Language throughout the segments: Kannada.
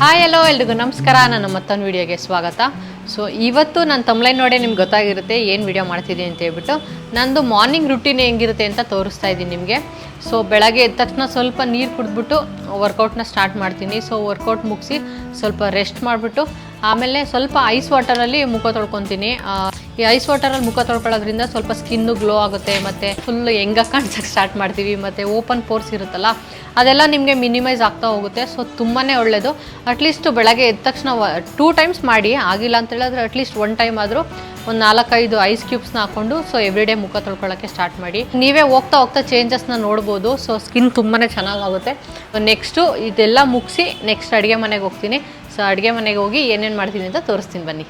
ಹಾಯ್ ಹಲೋ ಎಲ್ರಿಗೂ ನಮಸ್ಕಾರ. ನನ್ನ ಮತ್ತೊಂದು ವಿಡಿಯೋಗೆ ಸ್ವಾಗತ. ಸೊ ಇವತ್ತು ನಾನು ತಮ್ಲೈನ್ ನೋಡಿ ನಿಮ್ಗೆ ಗೊತ್ತಾಗಿರುತ್ತೆ ಏನು ವಿಡಿಯೋ ಮಾಡ್ತಿದ್ದೀನಿ ಅಂತ ಹೇಳ್ಬಿಟ್ಟು. ನಂದು ಮಾರ್ನಿಂಗ್ ರುಟೀನ್ ಹೆಂಗಿರುತ್ತೆ ಅಂತ ತೋರಿಸ್ತಾ ಇದ್ದೀನಿ ನಿಮಗೆ. ಸೊ ಬೆಳಗ್ಗೆ ಎದ್ದ ತಕ್ಷಣ ಸ್ವಲ್ಪ ನೀರು ಕುಡಿದ್ಬಿಟ್ಟು ವರ್ಕೌಟ್ನ ಸ್ಟಾರ್ಟ್ ಮಾಡ್ತೀನಿ. ಸೊ ವರ್ಕೌಟ್ ಮುಗಿಸಿ ಸ್ವಲ್ಪ ರೆಸ್ಟ್ ಮಾಡಿಬಿಟ್ಟು ಆಮೇಲೆ ಸ್ವಲ್ಪ ಐಸ್ ವಾಟರಲ್ಲಿ ಮುಖ ತೊಳ್ಕೊತೀನಿ. ಈ ಐಸ್ ವಾಟರಲ್ಲಿ ಮುಖ ತೊಳ್ಕೊಳ್ಳೋದ್ರಿಂದ ಸ್ವಲ್ಪ ಸ್ಕಿನ್ನು ಗ್ಲೋ ಆಗುತ್ತೆ ಮತ್ತು ಫುಲ್ ಹೆಂಗಾಗಿ ಕಾಣಿಸೋಕ್ಕೆ ಸ್ಟಾರ್ಟ್ ಮಾಡ್ತೀವಿ. ಮತ್ತು ಓಪನ್ ಪೋರ್ಸ್ ಇರುತ್ತಲ್ಲ ಅದೆಲ್ಲ ನಿಮಗೆ ಮಿನಿಮೈಸ್ ಆಗ್ತಾ ಹೋಗುತ್ತೆ. ಸೊ ತುಂಬಾ ಒಳ್ಳೆಯದು. ಅಟ್ಲೀಸ್ಟ್ ಬೆಳಗ್ಗೆ ಎದ್ದ ತಕ್ಷಣ 2 ಟೈಮ್ಸ್ ಮಾಡಿ, ಆಗಿಲ್ಲ ಅಂತ ಹೇಳಿದ್ರೆ ಅಟ್ಲೀಸ್ಟ್ 1 ಟೈಮ್ ಆದರೂ ಒಂದು 4-5 ಐಸ್ ಕ್ಯೂಬ್ಸ್ನ ಹಾಕ್ಕೊಂಡು ಸೊ ಎವ್ರಿಡೇ ಮುಖ ತೊಳ್ಕೊಳ್ಳೋಕ್ಕೆ ಸ್ಟಾರ್ಟ್ ಮಾಡಿ. ನೀವೇ ಹೋಗ್ತಾ ಹೋಗ್ತಾ ಚೇಂಜಸ್ನ ನೋಡ್ಬೋದು. ಸೊ ಸ್ಕಿನ್ ತುಂಬಾ ಚೆನ್ನಾಗಾಗುತ್ತೆ. ನೆಕ್ಸ್ಟು ಇದೆಲ್ಲ ಮುಗಿಸಿ ನೆಕ್ಸ್ಟ್ ಅಡುಗೆ ಮನೆಗೆ ಹೋಗ್ತೀನಿ. ಸೊ ಅಡುಗೆ ಮನೆಗೆ ಹೋಗಿ ಏನೇನು ಮಾಡ್ತೀನಿ ಅಂತ ತೋರಿಸ್ತೀನಿ ಬನ್ನಿ.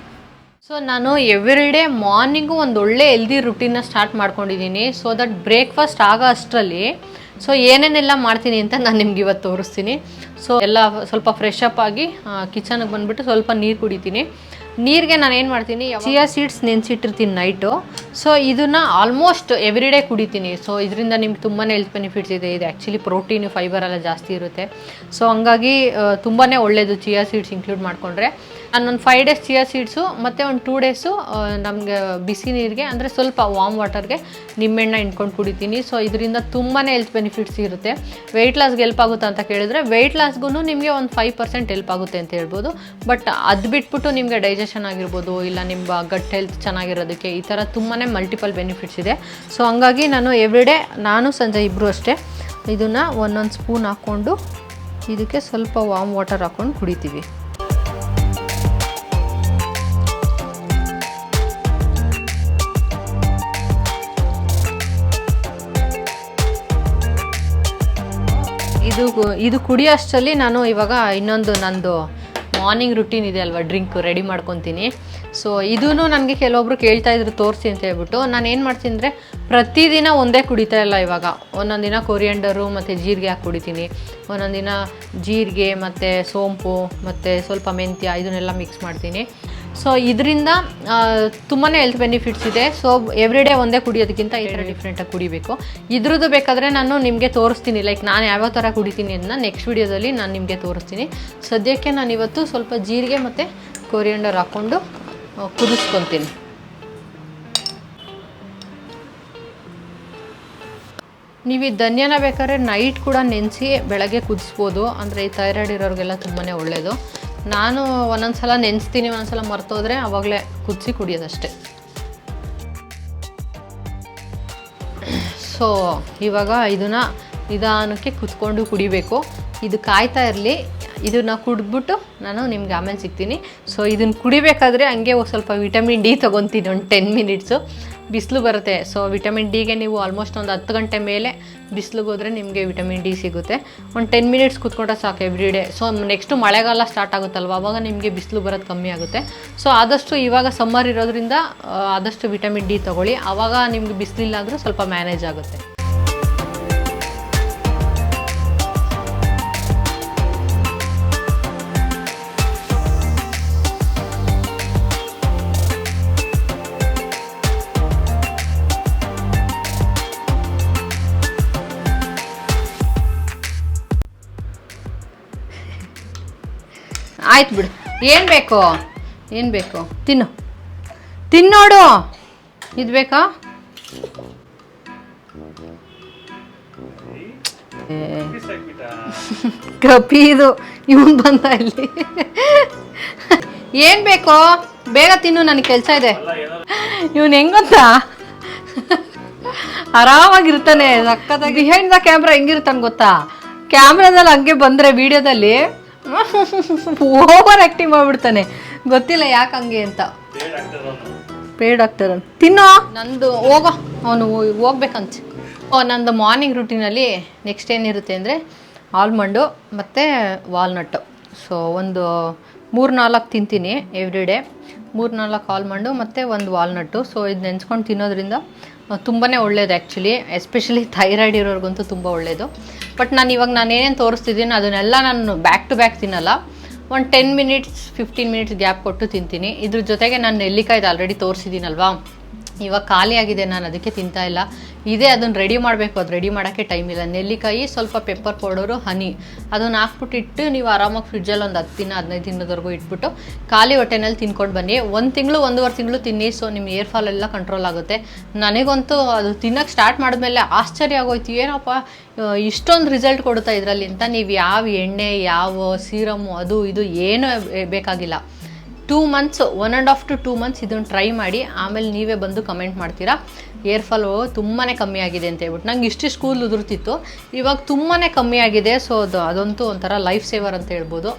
ಸೊ ನಾನು ಎವ್ರಿಡೇ ಮಾರ್ನಿಂಗು ಒಂದು ಒಳ್ಳೆ ಹೆಲ್ದಿ ರುಟೀನ್ನ ಸ್ಟಾರ್ಟ್ ಮಾಡ್ಕೊಂಡಿದ್ದೀನಿ. ಸೊ ದಟ್ ಬ್ರೇಕ್ಫಾಸ್ಟ್ ಆಗೋ ಅಷ್ಟರಲ್ಲಿ ಸೊ ಏನೇನೆಲ್ಲ ಮಾಡ್ತೀನಿ ಅಂತ ನಾನು ನಿಮ್ಗೆ ಇವತ್ತು ತೋರಿಸ್ತೀನಿ. ಸೊ ಎಲ್ಲ ಸ್ವಲ್ಪ ಫ್ರೆಶ್ ಅಪ್ ಆಗಿ ಕಿಚನ್ಗೆ ಬಂದುಬಿಟ್ಟು ಸ್ವಲ್ಪ ನೀರು ಕುಡಿತೀನಿ. ನೀರಿಗೆ ನಾನು ಏನು ಮಾಡ್ತೀನಿ, ಚಿಯಾ ಸೀಡ್ಸ್ ನೆನೆಸಿಟ್ಟಿರ್ತೀನಿ ನೈಟು. ಸೊ ಇದನ್ನು ಆಲ್ಮೋಸ್ಟ್ ಎವ್ರಿಡೇ ಕುಡಿತೀನಿ. ಸೊ ಇದರಿಂದ ನಿಮ್ಗೆ ತುಂಬಾ ಹೆಲ್ತ್ ಬೆನಿಫಿಟ್ಸ್ ಇದೆ. ಇದು ಆ್ಯಕ್ಚುಲಿ ಪ್ರೋಟೀನು ಫೈಬರ್ ಎಲ್ಲ ಜಾಸ್ತಿ ಇರುತ್ತೆ. ಸೊ ಹಂಗಾಗಿ ತುಂಬಾ ಒಳ್ಳೆಯದು ಚಿಯಾ ಸೀಡ್ಸ್ ಇನ್ಕ್ಲೂಡ್ ಮಾಡಿಕೊಂಡ್ರೆ. ನಾನೊಂದು 5 ಡೇಸ್ ಚಿಯಾ ಸೀಡ್ಸು ಮತ್ತು ಒಂದು 2 ಡೇಸು ನಮಗೆ ಬಿಸಿ ನೀರಿಗೆ ಅಂದರೆ ಸ್ವಲ್ಪ ವಾಮ್ ವಾಟರ್ಗೆ ನಿಂಬೆಹಣ್ಣ ಹಿಂಡ್ಕೊಂಡು ಕುಡಿತೀನಿ. ಸೊ ಇದರಿಂದ ತುಂಬಾ ಹೆಲ್ತ್ ಬೆನಿಫಿಟ್ಸ್ ಇರುತ್ತೆ. ವೆಯ್ಟ್ ಲಾಸ್ಗೆ ಹೆಲ್ಪ್ ಆಗುತ್ತೆ ಅಂತ ಕೇಳಿದ್ರೆ ವೆಯ್ಟ್ ಲಾಸ್ಗೂ ನಿಮಗೆ ಒಂದು 5% ಹೆಲ್ಪ್ ಆಗುತ್ತೆ ಅಂತ ಹೇಳ್ಬೋದು. ಬಟ್ ಅದು ಬಿಟ್ಬಿಟ್ಟು ನಿಮಗೆ ಡೈಜೆಷನ್ ಆಗಿರ್ಬೋದು, ಇಲ್ಲ ನಿಮ್ಮ ಗಟ್ ಹೆಲ್ತ್ ಚೆನ್ನಾಗಿರೋದಕ್ಕೆ ಈ ಥರ ತುಂಬಾ ಮಲ್ಟಿಪಲ್ ಬೆನಿಫಿಟ್ಸ್ ಇದೆ. ಸೊ ಹಂಗಾಗಿ ನಾನು ಎವ್ರಿಡೇ, ನಾನು ಸಂಜೆ ಇಬ್ಬರು ಅಷ್ಟೇ, ಇದನ್ನು ಒಂದೊಂದು ಸ್ಪೂನ್ ಹಾಕ್ಕೊಂಡು ಇದಕ್ಕೆ ಸ್ವಲ್ಪ ವಾಮ್ ವಾಟರ್ ಹಾಕ್ಕೊಂಡು ಕುಡಿತೀವಿ. ಇದು ಕುಡಿಯೋ ಅಷ್ಟರಲ್ಲಿ ನಾನು ಇವಾಗ ಇನ್ನೊಂದು ನಂದು ಮಾರ್ನಿಂಗ್ ರುಟೀನ್ ಇದೆ ಅಲ್ವಾ, ಡ್ರಿಂಕ್ ರೆಡಿ ಮಾಡ್ಕೊತೀನಿ. ಸೊ ಇದೂ ನನಗೆ ಕೆಲವೊಬ್ರು ಕೇಳ್ತಾಯಿದ್ರು ತೋರಿಸಿ ಅಂತ ಹೇಳ್ಬಿಟ್ಟು. ನಾನು ಏನು ಮಾಡ್ತೀನಿ ಅಂದರೆ ಪ್ರತಿದಿನ ಒಂದೇ ಕುಡಿತಾ ಇಲ್ಲ. ಇವಾಗ ಒಂದೊಂದು ದಿನ ಕೊರಿಯಂಡರು ಮತ್ತು ಜೀರಿಗೆ ಹಾಕಿ ಕುಡಿತೀನಿ, ಒಂದೊಂದು ದಿನ ಜೀರಿಗೆ ಮತ್ತು ಸೋಂಪು ಮತ್ತು ಸ್ವಲ್ಪ ಮೆಂತ್ಯ ಇದನ್ನೆಲ್ಲ ಮಿಕ್ಸ್ ಮಾಡ್ತೀನಿ. ಸೊ ಇದರಿಂದ ತುಂಬಾ ಹೆಲ್ತ್ ಬೆನಿಫಿಟ್ಸ್ ಇದೆ. ಸೊ ಎವ್ರಿಡೇ ಒಂದೇ ಕುಡಿಯೋದಕ್ಕಿಂತ ಈ ಥರ ಡಿಫ್ರೆಂಟಾಗಿ ಕುಡಿಬೇಕು. ಇದ್ರದ್ದು ಬೇಕಾದರೆ ನಾನು ನಿಮಗೆ ತೋರಿಸ್ತೀನಿ, ಲೈಕ್ ನಾನು ಯಾವ್ಯಾವ ಥರ ಕುಡಿತೀನಿ ಅದನ್ನ ನೆಕ್ಸ್ಟ್ ವೀಡಿಯೋದಲ್ಲಿ ನಾನು ನಿಮಗೆ ತೋರಿಸ್ತೀನಿ. ಸದ್ಯಕ್ಕೆ ನಾನು ಇವತ್ತು ಸ್ವಲ್ಪ ಜೀರಿಗೆ ಮತ್ತು ಕೊರಿಯಂಡರ್ ಹಾಕ್ಕೊಂಡು ಕುದಿಸ್ಕೊತೀನಿ. ನೀವು ಈ ಧನ್ಯನ ಬೇಕಾದ್ರೆ ನೈಟ್ ಕೂಡ ನೆನೆಸಿ ಬೆಳಗ್ಗೆ ಕುದಿಸ್ಬೋದು. ಅಂದರೆ ಈ ಥೈರಾಯ್ಡ್ ಇರೋರಿಗೆಲ್ಲ ತುಂಬಾ ಒಳ್ಳೆಯದು. ನಾನು ಒಂದೊಂದು ಸಲ ನೆನೆಸ್ತೀನಿ, ಒಂದೊಂದು ಸಲ ಮರ್ತೋದ್ರೆ ಆವಾಗಲೇ ಕುದಿಸಿ ಕುಡಿಯೋದಷ್ಟೆ. ಸೊ ಇವಾಗ ಇದನ್ನು ನಿಧಾನಕ್ಕೆ ಕುತ್ಕೊಂಡು ಕುಡಿಬೇಕು. ಇದು ಕಾಯ್ತಾ ಇರಲಿ. ಇದನ್ನು ಕುಡಿದ್ಬಿಟ್ಟು ನಾನು ನಿಮ್ಗೆ ಆಮೇಲೆ ಸಿಗ್ತೀನಿ. ಸೊ ಇದನ್ನು ಕುಡಿಬೇಕಾದ್ರೆ ಹಂಗೆ ಸ್ವಲ್ಪ ವಿಟಮಿನ್ ಡಿ ತೊಗೊತೀನಿ. ಒಂದು 10 ಮಿನಿಟ್ಸು ಬಿಸಿಲು ಬರುತ್ತೆ. ಸೊ ವಿಟಮಿನ್ ಡಿಗೆ ನೀವು ಆಲ್ಮೋಸ್ಟ್ ಒಂದು 10 ಗಂಟೆ ಮೇಲೆ ಬಿಸಿಲಿಗೆ ಹೋದರೆ ನಿಮಗೆ ವಿಟಮಿನ್ ಡಿ ಸಿಗುತ್ತೆ. ಒಂದು 10 ಮಿನಿಟ್ಸ್ ಕೂತ್ಕೊಂಡ್ರೆ ಸಾಕು ಎವ್ರಿಡೇ. ಸೊ ನೆಕ್ಸ್ಟು ಮಳೆಗಾಲ ಸ್ಟಾರ್ಟ್ ಆಗುತ್ತಲ್ವ, ಆವಾಗ ನಿಮಗೆ ಬಿಸಿಲು ಬರೋದು ಕಮ್ಮಿ ಆಗುತ್ತೆ. ಸೊ ಆದಷ್ಟು ಇವಾಗ ಸಮ್ಮರ್ ಇರೋದ್ರಿಂದ ಆದಷ್ಟು ವಿಟಮಿನ್ ಡಿ ತೊಗೊಳ್ಳಿ. ಆವಾಗ ನಿಮ್ಗೆ ಬಿಸಿಲಿಲ್ಲ ಅಂದರೂ ಸ್ವಲ್ಪ ಮ್ಯಾನೇಜ್ ಆಗುತ್ತೆ. ಆಯ್ತು ಬಿಡು. ಏನು ಬೇಕು ತಿನ್ನೋಡು. ಇದು ಬೇಕಾ? ಕಪಿ ಇದು ಇವನು ಬಂದ ಇಲ್ಲಿ. ಏನು ಬೇಕೋ ಬೇಗ ತಿನ್ನು, ನನಗೆ ಕೆಲಸ ಇದೆ. ಇವನು ಹೆಂಗಂತ ಆರಾಮಾಗಿರ್ತಾನೆ, ಸಕ್ಕತ್ತಾಗಿ. ಬಿಹೈಂಡ್ ದ ಕ್ಯಾಮ್ರಾ ಹೆಂಗಿರ್ತಾನೆ ಗೊತ್ತಾ? ಕ್ಯಾಮ್ರಾದಲ್ಲಿ ಹಂಗೆ ಬಂದರೆ ವೀಡಿಯೋದಲ್ಲಿ ಓವರ್ ಆ್ಯಕ್ಟಿಂಗ್ ಮಾಡಿಬಿಡ್ತಾನೆ. ಗೊತ್ತಿಲ್ಲ ಯಾಕೆ ಹಂಗೆ ಅಂತ. ಪೇಡ್ ಆಕ್ಟರ್ ಅಂತ. ತಿನ್ನೋ ನಂದು ಹೋಗೋ, ಅವನು ಹೋಗ್ಬೇಕಂತ. ನಂದು ಮಾರ್ನಿಂಗ್ ರುಟೀನಲ್ಲಿ ನೆಕ್ಸ್ಟ್ ಏನಿರುತ್ತೆ ಅಂದರೆ ಆಲ್ಮಂಡು ಮತ್ತು ವಾಲ್ನಟ್ಟು. ಸೊ ಒಂದು 3-4 ತಿಂತೀನಿ ಎವ್ರಿಡೇ. 3-4 ಆಲ್ಮಂಡು ಮತ್ತು ಒಂದು ವಾಲ್ನಟ್ಟು. ಸೊ ಇದು ನೆನೆಸ್ಕೊಂಡು ತಿನ್ನೋದ್ರಿಂದ ತುಂಬಾ ಒಳ್ಳೆಯದು ಆ್ಯಕ್ಚುಲಿ. ಎಸ್ಪೆಷಲಿ ಥೈರಾಯ್ಡ್ ಇರೋರಿಗಂತೂ ತುಂಬ ಒಳ್ಳೆಯದು. ಬಟ್ ನಾನು ಏನೇನು ತೋರಿಸ್ತಿದ್ದೀನಿ ಅದನ್ನೆಲ್ಲ ನಾನು ಬ್ಯಾಕ್ ಟು ಬ್ಯಾಕ್ ತಿನ್ನಲ್ಲ. ಒಂದು 10 ಮಿನಿಟ್ಸ್ 15 ಮಿನಿಟ್ಸ್ ಗ್ಯಾಪ್ ಕೊಟ್ಟು ತಿಂತೀನಿ. ಇದ್ರ ಜೊತೆಗೆ ನಾನು ನೆಲ್ಲಿಕಾಯ್ದು ಆಲ್ರೆಡಿ ತೋರಿಸಿದ್ದೀನಲ್ವಾ, ಇವಾಗ ಖಾಲಿ ಆಗಿದೆ, ನಾನು ಅದಕ್ಕೆ ತಿಂತಾ ಇಲ್ಲ. ಇದೇ ಅದನ್ನು ರೆಡಿ ಮಾಡಬೇಕು, ಅದು ರೆಡಿ ಮಾಡೋಕ್ಕೆ ಟೈಮ್ ಇಲ್ಲ. ನೆಲ್ಲಿಕಾಯಿ, ಸ್ವಲ್ಪ ಪೆಪ್ಪರ್ ಪೌಡರು, ಹನಿ ಅದನ್ನು ಹಾಕ್ಬಿಟ್ಟು ಇಟ್ಟು ನೀವು ಆರಾಮಾಗಿ ಫ್ರಿಡ್ಜಲ್ಲಿ ಒಂದು 10 ದಿನ 15 ದಿನದವರೆಗೂ ಇಟ್ಬಿಟ್ಟು ಖಾಲಿ ಹೊಟ್ಟೆನಲ್ಲಿ ತಿನ್ಕೊಂಡು ಬನ್ನಿ. 1 ತಿಂಗಳು 1.5 ತಿಂಗಳು ತಿನ್ನಿ. ಸೊ ನಿಮ್ಮ ಏರ್ ಫಾಲ್ ಎಲ್ಲ ಕಂಟ್ರೋಲ್ ಆಗುತ್ತೆ. ನನಗಂತೂ ಅದು ತಿನ್ನೋಕ್ಕೆ ಸ್ಟಾರ್ಟ್ ಮಾಡಿದ್ಮೇಲೆ ಆಶ್ಚರ್ಯ ಆಗೋಯ್ತು, ಏನಪ್ಪ ಇಷ್ಟೊಂದು ರಿಸಲ್ಟ್ ಕೊಡುತ್ತಾ ಇದರಲ್ಲಿ ಅಂತ. ನೀವು ಯಾವ ಎಣ್ಣೆ, ಯಾವ ಸೀರಮ್ಮು, ಅದು ಇದು ಏನೂ ಬೇಕಾಗಿಲ್ಲ. 2 ಮಂತ್ಸ್ 1.5 to 2 ಮಂತ್ಸ್ ಇದನ್ನು ಟ್ರೈ ಮಾಡಿ, ಆಮೇಲೆ ನೀವೇ ಬಂದು ಕಮೆಂಟ್ ಮಾಡ್ತೀರಾ ಏರ್ ಫಾಲು ತುಂಬಾ ಕಮ್ಮಿ ಆಗಿದೆ ಅಂತ ಹೇಳ್ಬಿಟ್ಟು. ನಂಗೆ ಇಷ್ಟಿಷ್ಟು ಕೂದಲು ಉದುರ್ತಿತ್ತು, ಇವಾಗ ತುಂಬಾ ಕಮ್ಮಿ ಆಗಿದೆ. ಸೊ ಅದಂತೂ ಒಂಥರ ಲೈಫ್ ಸೇವರ್ ಅಂತ ಹೇಳ್ಬೋದು.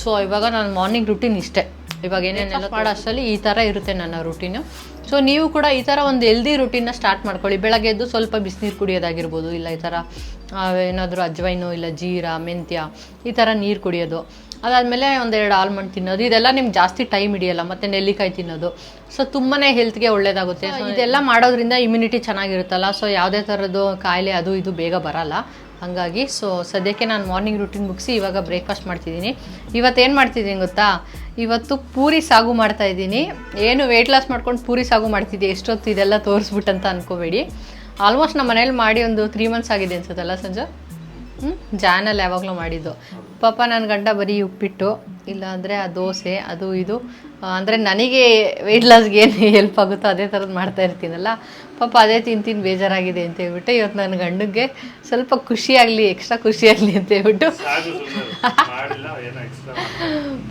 ಸೊ ಇವಾಗ ನಾನು ಮಾರ್ನಿಂಗ್ ರೂಟೀನ್ ಇಷ್ಟೇ. ಇವಾಗ ಏನೇನೆಲ್ಲ ಮಾಡೋ ಅಷ್ಟರಲ್ಲಿ ಈ ಥರ ಇರುತ್ತೆ ನನ್ನ ರೂಟೀನು. ಸೊ ನೀವು ಕೂಡ ಈ ಥರ ಒಂದು ಹೆಲ್ದಿ ರೂಟೀನ್ನ ಸ್ಟಾರ್ಟ್ ಮಾಡ್ಕೊಳ್ಳಿ. ಬೆಳಗ್ಗೆ ಎದ್ದು ಸ್ವಲ್ಪ ಬಿಸಿನೀರು ಕುಡಿಯೋದಾಗಿರ್ಬೋದು, ಇಲ್ಲ ಈ ಥರ ಏನಾದರೂ ಅಜ್ವೈನು ಇಲ್ಲ ಜೀರಾ ಮೆಂತ್ಯ ಈ ಥರ ನೀರು ಕುಡಿಯೋದು. ಅದಾದಮೇಲೆ 1-2 ಆಲ್ಮಂಡ್ ತಿನ್ನೋದು. ಇದೆಲ್ಲ ನಿಮ್ಗೆ ಜಾಸ್ತಿ ಟೈಮ್ ಹಿಡಿಯಲ್ಲ. ಮತ್ತು ನೆಲ್ಲಿಕಾಯಿ ತಿನ್ನೋದು. ಸೊ ತುಂಬಾ ಹೆಲ್ತ್ಗೆ ಒಳ್ಳೆಯದಾಗುತ್ತೆ. ಸೊ ಇದೆಲ್ಲ ಮಾಡೋದ್ರಿಂದ ಇಮ್ಯುನಿಟಿ ಚೆನ್ನಾಗಿರುತ್ತಲ್ಲ. ಸೊ ಯಾವುದೇ ಥರದ್ದು ಕಾಯಿಲೆ ಅದು ಇದು ಬೇಗ ಬರಲ್ಲ. ಹಾಗಾಗಿ ಸೊ ಸದ್ಯಕ್ಕೆ ನಾನು ಮಾರ್ನಿಂಗ್ ರೂಟೀನ್ ಮುಗಿಸಿ ಇವಾಗ ಬ್ರೇಕ್ಫಾಸ್ಟ್ ಮಾಡ್ತಿದ್ದೀನಿ. ಇವತ್ತೇನು ಮಾಡ್ತಿದ್ದೀನಿ ಗೊತ್ತಾ? ಇವತ್ತು ಪೂರಿ ಸಾಗು ಮಾಡ್ತಾಯಿದ್ದೀನಿ. ಏನು ವೆಯ್ಟ್ ಲಾಸ್ ಮಾಡ್ಕೊಂಡು ಪೂರಿ ಸಾಗು ಮಾಡ್ತಿದ್ದೆ, ಎಷ್ಟೊತ್ತು ಇದೆಲ್ಲ ತೋರಿಸ್ಬಿಟ್ಟಂತ ಅನ್ಕೋಬೇಡಿ. ಆಲ್ಮೋಸ್ಟ್ ನಮ್ಮ ಮನೇಲಿ ಮಾಡಿ ಒಂದು 3 ಮಂತ್ಸ್ ಆಗಿದೆ ಅನ್ಸುತ್ತಲ್ಲ ಸಂಜೆ. ಜಾನಲ್ಲಿ ಯಾವಾಗಲೂ ಮಾಡಿದ್ದು. ಪಾಪ ನನ್ನ ಗಂಡ ಬರೀ ಉಪ್ಪಿಟ್ಟು ಇಲ್ಲಾಂದರೆ ಆ ದೋಸೆ ಅದು ಇದು, ಅಂದರೆ ನನಗೆ ವೆಯ್ಟ್ ಲಾಸ್ಗೆ ಏನು ಹೆಲ್ಪ್ ಆಗುತ್ತೋ ಅದೇ ಥರದ್ದು ಮಾಡ್ತಾ ಇರ್ತೀನಲ್ಲ. ಪಾಪ ಅದೇ ತಿಂತೀನಿ ಬೇಜಾರಾಗಿದೆ ಅಂತ ಹೇಳ್ಬಿಟ್ಟು ಇವತ್ತು ನನ್ನ ಗಂಡಗೆ ಸ್ವಲ್ಪ ಖುಷಿಯಾಗಲಿ, ಎಕ್ಸ್ಟ್ರಾ ಖುಷಿಯಾಗಲಿ ಅಂತ ಹೇಳ್ಬಿಟ್ಟು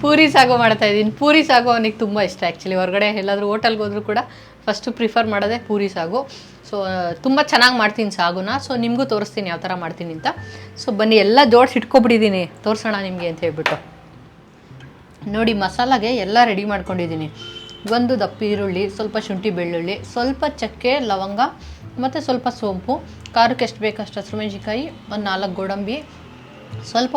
ಪೂರಿ ಸಾಗು ಮಾಡ್ತಾಯಿದ್ದೀನಿ. ಪೂರಿ ಸಾಗು ಅವನಿಗೆ ತುಂಬ ಇಷ್ಟ. ಆ್ಯಕ್ಚುಲಿ ಹೊರಗಡೆ ಎಲ್ಲಾದರೂ ಹೋಟೆಲ್ಗೆ ಹೋದರೂ ಕೂಡ ಫಸ್ಟು ಪ್ರಿಫರ್ ಮಾಡೋದೇ ಪೂರಿ ಸಾಗು. ಸೊ ತುಂಬ ಚೆನ್ನಾಗಿ ಮಾಡ್ತೀನಿ ಸಾಗುನ. ಸೊ ನಿಮಗೂ ತೋರಿಸ್ತೀನಿ ಯಾವ ಥರ ಮಾಡ್ತೀನಿ ಅಂತ. ಸೊ ಬನ್ನಿ, ಎಲ್ಲ ಜೋಡಿಸಿ ಇಟ್ಕೊಬಿಟ್ಟಿದ್ದೀನಿ, ತೋರಿಸೋಣ ನಿಮಗೆ ಅಂತ ಹೇಳ್ಬಿಟ್ಟು. ನೋಡಿ, ಮಸಾಲಾಗೆ ಎಲ್ಲ ರೆಡಿ ಮಾಡ್ಕೊಂಡಿದ್ದೀನಿ. 1 ದಪ್ಪ ಈರುಳ್ಳಿ, ಸ್ವಲ್ಪ ಶುಂಠಿ ಬೆಳ್ಳುಳ್ಳಿ, ಸ್ವಲ್ಪ ಚಕ್ಕೆ ಲವಂಗ ಮತ್ತು ಸ್ವಲ್ಪ ಸೋಂಪು, ಖಾರಕ್ಕೆ ಎಷ್ಟು ಬೇಕಷ್ಟು ಹಸಿಮೆಣ್ಸಿನ್ಕಾಯಿ, 1 4 ಗೋಡಂಬಿ, ಸ್ವಲ್ಪ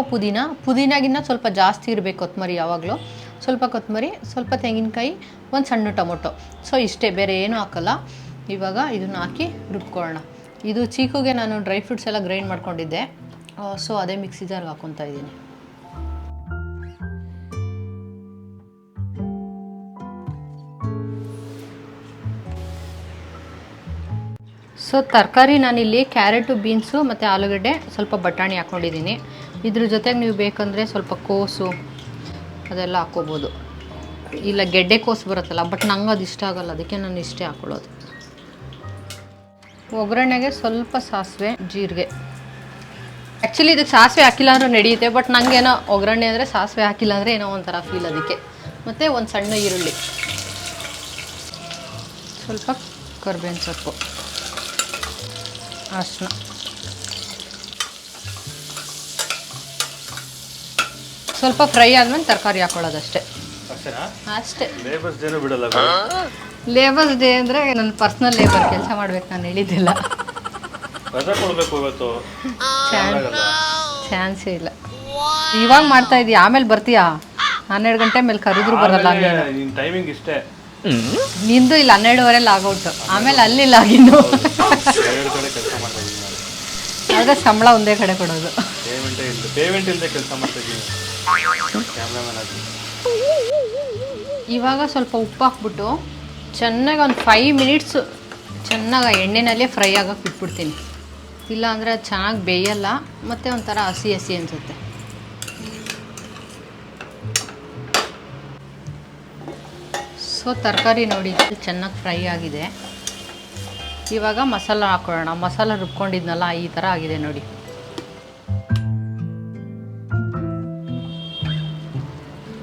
ಪುದೀನಾಗಿನ್ನ ಸ್ವಲ್ಪ ಜಾಸ್ತಿ ಇರಬೇಕು ಕೊತ್ತಂಬರಿ, ಯಾವಾಗಲೂ ಸ್ವಲ್ಪ ಕೊತ್ತಂಬರಿ, ಸ್ವಲ್ಪ ತೆಂಗಿನಕಾಯಿ, 1 ಸಣ್ಣ ಟೊಮೊಟೊ. ಸೊ ಇಷ್ಟೇ, ಬೇರೆ ಏನೂ ಹಾಕಲ್ಲ. ಇವಾಗ ಇದನ್ನು ಹಾಕಿ ರುಬ್ಕೊಳ್ಳೋಣ. ಇದು ಚೀಕುಗೆ ನಾನು ಡ್ರೈ ಫ್ರೂಟ್ಸ್ ಎಲ್ಲ ಗ್ರೈಂಡ್ ಮಾಡ್ಕೊಂಡಿದ್ದೆ. ಸೊ ಅದೇ ಮಿಕ್ಸಿ ಜಾರ್ಗೆ ಹಾಕ್ಕೊತಾ ಇದ್ದೀನಿ. ಸೊ ತರಕಾರಿ ನಾನಿಲ್ಲಿ ಕ್ಯಾರೆಟು, ಬೀನ್ಸು ಮತ್ತು ಆಲೂಗಡ್ಡೆ, ಸ್ವಲ್ಪ ಬಟಾಣಿ ಹಾಕ್ಕೊಂಡಿದ್ದೀನಿ. ಇದ್ರ ಜೊತೆಗೆ ನೀವು ಬೇಕಂದರೆ ಸ್ವಲ್ಪ ಕೋಸು ಅದೆಲ್ಲ ಹಾಕ್ಕೋಬೋದು. ಇಲ್ಲ ಗೆಡ್ಡೆ ಕೋಸು ಬರುತ್ತಲ್ಲ, ಬಟ್ ನಂಗೆ ಅದು ಇಷ್ಟ ಆಗೋಲ್ಲ, ಅದಕ್ಕೆ ನಾನು ಇಷ್ಟೇ ಹಾಕ್ಕೊಳ್ಳೋದು. ಒಗ್ಗರಣೆಗೆ ಸ್ವಲ್ಪ ಸಾಸಿವೆ, ಜೀರಿಗೆ. ಆ್ಯಕ್ಚುಲಿ ಇದಕ್ಕೆ ಸಾಸಿವೆ ಹಾಕಿಲ್ಲ ಅಂದರೂ ನಡೆಯುತ್ತೆ, ಬಟ್ ನನಗೇನೋ ಒಗ್ಗರಣೆ ಅಂದರೆ ಸಾಸಿವೆ ಹಾಕಿಲ್ಲ ಅಂದರೆ ಏನೋ ಒಂಥರ ಫೀಲ್ ಅದಕ್ಕೆ. ಮತ್ತು 1 ಸಣ್ಣ ಈರುಳ್ಳಿ, ಸ್ವಲ್ಪ ಕರಿಬೇವಿನ ಸೊಪ್ಪು, ಅರಿಶಿನ, ಸ್ವಲ್ಪ ಫ್ರೈ ಆದ್ಮೇಲೆ ತರಕಾರಿ ಹಾಕೊಳ್ಳೋದಷ್ಟೇ. ಅಷ್ಟೇ. ಲೇಬರ್ಸ್ ಡೇ ಅಂದರೆ ನನ್ನ ಪರ್ಸ್ನಲ್ ಲೇಬರ್, ಕೆಲಸ ಮಾಡ್ಬೇಕು, ನಾನು ಹೇಳಿದ್ದಿಲ್ಲ. ಚಾನ್ಸೇ ಇಲ್ಲ. ಇವಾಗ ಮಾಡ್ತಾ ಇದೀಯ, ಆಮೇಲೆ ಬರ್ತೀಯಾ? 12 ಗಂಟೆ ಮೇಲೆ ಕರೆದ್ರು ಬರಲ್ಲ. ಟೈಮಿಂಗ್ ಇಷ್ಟೇ ನಿಂದು ಇಲ್ಲ 12:30 ಲಾಗೌಟ್, ಆಮೇಲೆ ಅಲ್ಲಿ ಲಾಗಿನ್ನು. ಆದರೆ ಸಂಬಳ ಒಂದೇ ಕಡೆ ಕೊಡೋದು. ಇವಾಗ ಸ್ವಲ್ಪ ಉಪ್ಪು ಹಾಕ್ಬಿಟ್ಟು ಚೆನ್ನಾಗಿ ಒಂದು 5 ಮಿನಿಟ್ಸು ಚೆನ್ನಾಗಿ ಎಣ್ಣೆನಲ್ಲೇ ಫ್ರೈ ಆಗೋಕೆ ಬಿಟ್ಬಿಡ್ತೀನಿ. ಇಲ್ಲ ಅಂದರೆ ಅದು ಚೆನ್ನಾಗಿ ಬೇಯಲ್ಲ, ಮತ್ತು ಒಂಥರ ಹಸಿ ಹಸಿ ಅನಿಸುತ್ತೆ. ಸೊ ತರಕಾರಿ ನೋಡಿ ಚೆನ್ನಾಗಿ ಫ್ರೈ ಆಗಿದೆ. ಇವಾಗ ಮಸಾಲ ಹಾಕೊಳ್ಳೋಣ. ಮಸಾಲ ರುಬ್ಕೊಂಡಿದ್ನಲ್ಲ, ಈ ಥರ ಆಗಿದೆ ನೋಡಿ.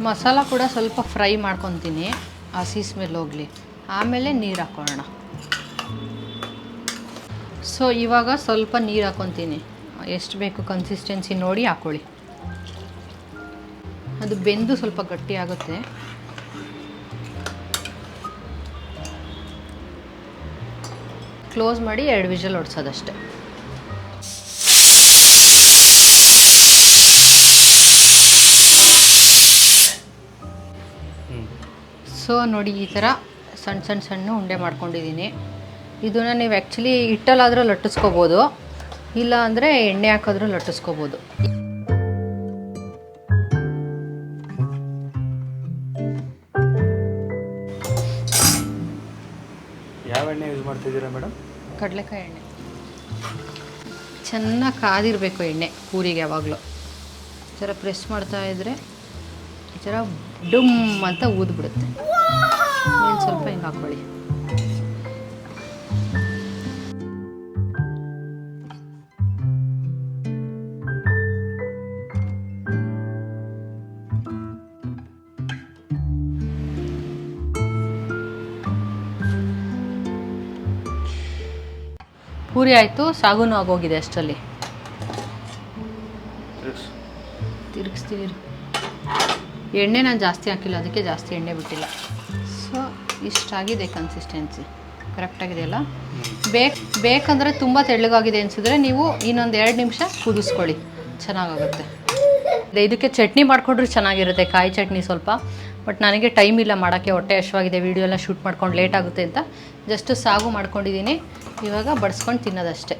ಮಸಾಲ ಕೂಡ ಸ್ವಲ್ಪ ಫ್ರೈ ಮಾಡ್ಕೊತೀನಿ, ಹಸಿ ಸ್ಮೆಲ್ ಹೋಗಲಿ. ಆಮೇಲೆ ನೀರು ಹಾಕೊಳ್ಳೋಣ. ಸೊ ಇವಾಗ ಸ್ವಲ್ಪ ನೀರು ಹಾಕ್ಕೊತೀನಿ, ಎಷ್ಟು ಬೇಕು ಕನ್ಸಿಸ್ಟೆನ್ಸಿ ನೋಡಿ ಹಾಕ್ಕೊಳ್ಳಿ. ಅದು ಬೆಂದು ಸ್ವಲ್ಪ ಗಟ್ಟಿ ಆಗುತ್ತೆ. ಕ್ಲೋಸ್ ಮಾಡಿ 2 ವಿಷಲ್ ಹೊಡ್ಸೋದಷ್ಟೆ. ಸೊ ನೋಡಿ, ಈ ಥರ ಸಣ್ಣ ಉಂಡೆ ಮಾಡ್ಕೊಂಡಿದ್ದೀನಿ. ಇದನ್ನು ನೀವು ಆ್ಯಕ್ಚುಲಿ ಹಿಟ್ಟಲ್ಲಾದರೂ ಲಟ್ಟಿಸ್ಕೋಬೋದು, ಇಲ್ಲ ಅಂದರೆ ಎಣ್ಣೆ ಹಾಕಿದ್ರೂ ಲಟ್ಟಿಸ್ಕೋಬೋದು. ಎಣ್ಣೆ ಯೂಸ್ ಮಾಡ್ತಿದ್ದೀರಾ ಮೇಡಮ್? ಕಡಲೆಕಾಯಿ ಎಣ್ಣೆ ಚೆನ್ನಾಗಿ ಕಾದಿರಬೇಕು ಎಣ್ಣೆ ಪೂರಿಗೆ. ಯಾವಾಗಲೂ ಈ ಥರ ಪ್ರೆಸ್ ಮಾಡ್ತಾ ಇದ್ದರೆ ಈ ಥರ ಡುಮ್ ಅಂತ ಊದ್ಬಿಡುತ್ತೆ. ಏನು ಸ್ವಲ್ಪ ಹಿಂಗೆ ಹಾಕ್ಕೊಳ್ಳಿ. ಪೂರಿ ಆಯಿತು, ಸಾಗುನು ಆಗೋಗಿದೆ ಅಷ್ಟರಲ್ಲಿ. ತಿರುಗಿಸ್ತೀನಿ. ಎಣ್ಣೆ ನಾನು ಜಾಸ್ತಿ ಹಾಕಿಲ್ಲ, ಅದಕ್ಕೆ ಜಾಸ್ತಿ ಎಣ್ಣೆ ಬಿಟ್ಟಿಲ್ಲ. ಸೊ ಇಷ್ಟಾಗಿದೆ ಕನ್ಸಿಸ್ಟೆನ್ಸಿ, ಕರೆಕ್ಟಾಗಿದೆಯಲ್ಲ. ಬೇಕಂದರೆ ತುಂಬ ತೆಳ್ಳಗಾಗಿದೆ ಅನಿಸಿದ್ರೆ ನೀವು ಇನ್ನೊಂದು 2 ನಿಮಿಷ ಕುದಿಸ್ಕೊಳ್ಳಿ, ಚೆನ್ನಾಗಾಗುತ್ತೆ. ಇದಕ್ಕೆ ಚಟ್ನಿ ಮಾಡಿಕೊಂಡ್ರೆ ಚೆನ್ನಾಗಿರುತ್ತೆ, ಕಾಯಿ ಚಟ್ನಿ ಸ್ವಲ್ಪ. ಬಟ್ ನನಗೆ ಟೈಮ್ ಇಲ್ಲ ಮಾಡೋಕ್ಕೆ, ಹೊಟ್ಟೆ ಹಶ್ವಾಗಿದೆ, ವೀಡಿಯೋ ಎಲ್ಲ ಶೂಟ್ ಮಾಡ್ಕೊಂಡು ಲೇಟ್ ಆಗುತ್ತೆ ಅಂತ ಜಸ್ಟ್ ಸಾಗು ಮಾಡ್ಕೊಂಡಿದ್ದೀನಿ. ಇವಾಗ ಬಡಿಸ್ಕೊಂಡು ತಿನ್ನೋದಷ್ಟೇ.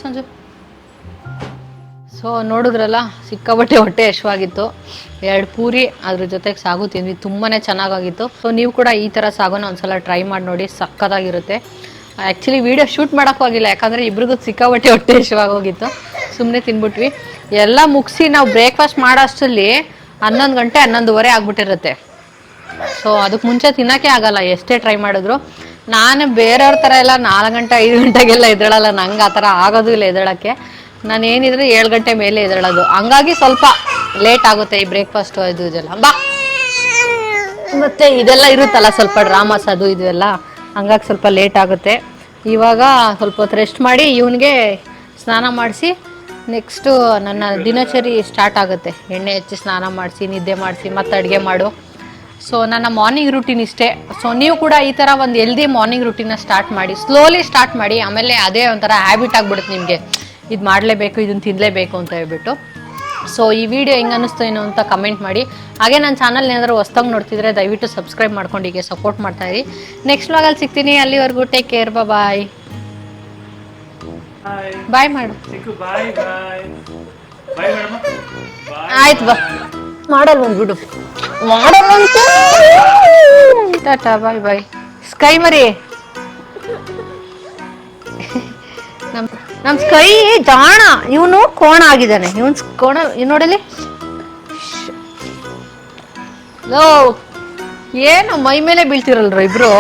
ಸಂಜೆ ಸೊ ನೋಡಿದ್ರಲ್ಲ, ಸಿಕ್ಕಾಬಟ್ಟೆ ಹೊಟ್ಟೆ ಹಶ್ವಾಗಿತ್ತು. 2 ಪೂರಿ ಅದ್ರ ಜೊತೆಗೆ ಸಾಗು ತಿಂದ್ವಿ, ತುಂಬಾ ಚೆನ್ನಾಗಾಗಿತ್ತು. ಸೊ ನೀವು ಕೂಡ ಈ ಥರ ಸಾಗುನ ಒಂದ್ಸಲ ಟ್ರೈ ಮಾಡಿ ನೋಡಿ, ಸಕ್ಕತ್ತಾಗಿರುತ್ತೆ. ಆ್ಯಕ್ಚುಲಿ ವೀಡಿಯೋ ಶೂಟ್ ಮಾಡೋಕ್ಕೂ ಆಗಿಲ್ಲ, ಯಾಕಂದರೆ ಇಬ್ರಿಗೂ ಸಿಕ್ಕಾಬಟ್ಟೆ ಹೊಟ್ಟೆ ಹಶ್ವಾಗೋಗಿತ್ತು. ಸುಮ್ಮನೆ ತಿನ್ಬಿಟ್ವಿ. ಎಲ್ಲ ಮುಗಿಸಿ ನಾವು ಬ್ರೇಕ್ಫಾಸ್ಟ್ ಮಾಡೋ ಅಷ್ಟರಲ್ಲಿ 11 ಗಂಟೆ 11:15 ಆಗ್ಬಿಟ್ಟಿರುತ್ತೆ. ಸೊ ಅದಕ್ಕೆ ಮುಂಚೆ ತಿನ್ನೋಕ್ಕೆ ಆಗಲ್ಲ ಎಷ್ಟೇ ಟ್ರೈ ಮಾಡಿದ್ರು. ನಾನು ಬೇರೆಯವ್ರ ಥರ ಎಲ್ಲ 4 ಗಂಟೆ 5 ಗಂಟೆಗೆಲ್ಲ ಎದ್ದೇಳಲ್ಲ, ನಂಗೆ ಆ ಥರ ಆಗೋದು ಇಲ್ಲ ಎದ್ದೇಳೋಕ್ಕೆ. ನಾನು ಏನಿದ್ರೆ 7 ಗಂಟೆ ಮೇಲೆ ಎದ್ದೇಳೋದು, ಹಂಗಾಗಿ ಸ್ವಲ್ಪ ಲೇಟ್ ಆಗುತ್ತೆ ಈ ಬ್ರೇಕ್ಫಾಸ್ಟು ಇದು ಇದೆಲ್ಲ. ಬಾ ಮತ್ತು ಇದೆಲ್ಲ ಇರುತ್ತಲ್ಲ ಸ್ವಲ್ಪ ಡ್ರಾಮಾಸ್ ಅದು ಇದು ಎಲ್ಲ, ಹಂಗಾಗಿ ಸ್ವಲ್ಪ ಲೇಟ್ ಆಗುತ್ತೆ. ಇವಾಗ ಸ್ವಲ್ಪ ಹೊತ್ತು ರೆಸ್ಟ್ ಮಾಡಿ ಇವನಿಗೆ ಸ್ನಾನ ಮಾಡಿಸಿ ನೆಕ್ಸ್ಟು ನನ್ನ ದಿನಚರಿ ಸ್ಟಾರ್ಟ್ ಆಗುತ್ತೆ. ಎಣ್ಣೆ ಹಚ್ಚಿ ಸ್ನಾನ ಮಾಡಿಸಿ ನಿದ್ದೆ ಮಾಡಿಸಿ ಮತ್ತೆ ಅಡುಗೆ ಮಾಡು. ಸೊ ನನ್ನ ಮಾರ್ನಿಂಗ್ ರೂಟೀನ್ ಇಷ್ಟೇ. ಸೊ ನೀವು ಕೂಡ ಈ ಥರ ಒಂದು ಹೆಲ್ದಿ ಮಾರ್ನಿಂಗ್ ರೂಟೀನ ಸ್ಟಾರ್ಟ್ ಮಾಡಿ, ಸ್ಲೋಲಿ ಸ್ಟಾರ್ಟ್ ಮಾಡಿ. ಆಮೇಲೆ ಅದೇ ಒಂಥರ ಹ್ಯಾಬಿಟ್ ಆಗಿಬಿಡುತ್ತೆ ನಿಮಗೆ, ಇದು ಮಾಡಲೇಬೇಕು, ಇದನ್ನು ತಿನ್ನಲೇಬೇಕು ಅಂತ ಹೇಳ್ಬಿಟ್ಟು. ಸೊ ಈ ವಿಡಿಯೋ ಹೆಂಗೆ ಅನ್ನಿಸ್ತು ಏನೋ ಅಂತ ಕಮೆಂಟ್ ಮಾಡಿ. ಹಾಗೆ ನನ್ನ ಚಾನಲ್ ಏನಾದರೂ ಹೊಸ್ದಾಗಿ ನೋಡ್ತಿದ್ರೆ ದಯವಿಟ್ಟು ಸಬ್ಸ್ಕ್ರೈಬ್ ಮಾಡ್ಕೊಂಡು ಹೀಗೆ ಸಪೋರ್ಟ್ ಮಾಡ್ತಾಯಿರಿ. ನೆಕ್ಸ್ಟ್ ವ್ಲಾಗಲ್ಲಿ ಸಿಗ್ತೀನಿ, ಅಲ್ಲಿವರೆಗೂ ಟೇಕ್ ಕೇರ್, ಬಾಯ್. ಬಾಯ್ ಮಾಡು. ಆಯ್ತು ಬಾ, ಮಾಡಲ್ ಬಂದ್ಬಿಡು, ಮಾಡಲ್ ಟಾಟಾ, ಬಾಯ್ ಬಾಯ್. ಸ್ಕೈ ಮರಿ, ನಮ್ಮ ಸ್ಕೈ ಜಾಣ, ಇವನು ಕೋಣ ಆಗಿದ್ದಾನೆ. ಇವನ್ ಕೋಣ ನೋಡಲಿ. ಏನು ಮೈ ಮೇಲೆ ಬೀಳ್ತಿರಲ್ರ ಇಬ್ರು.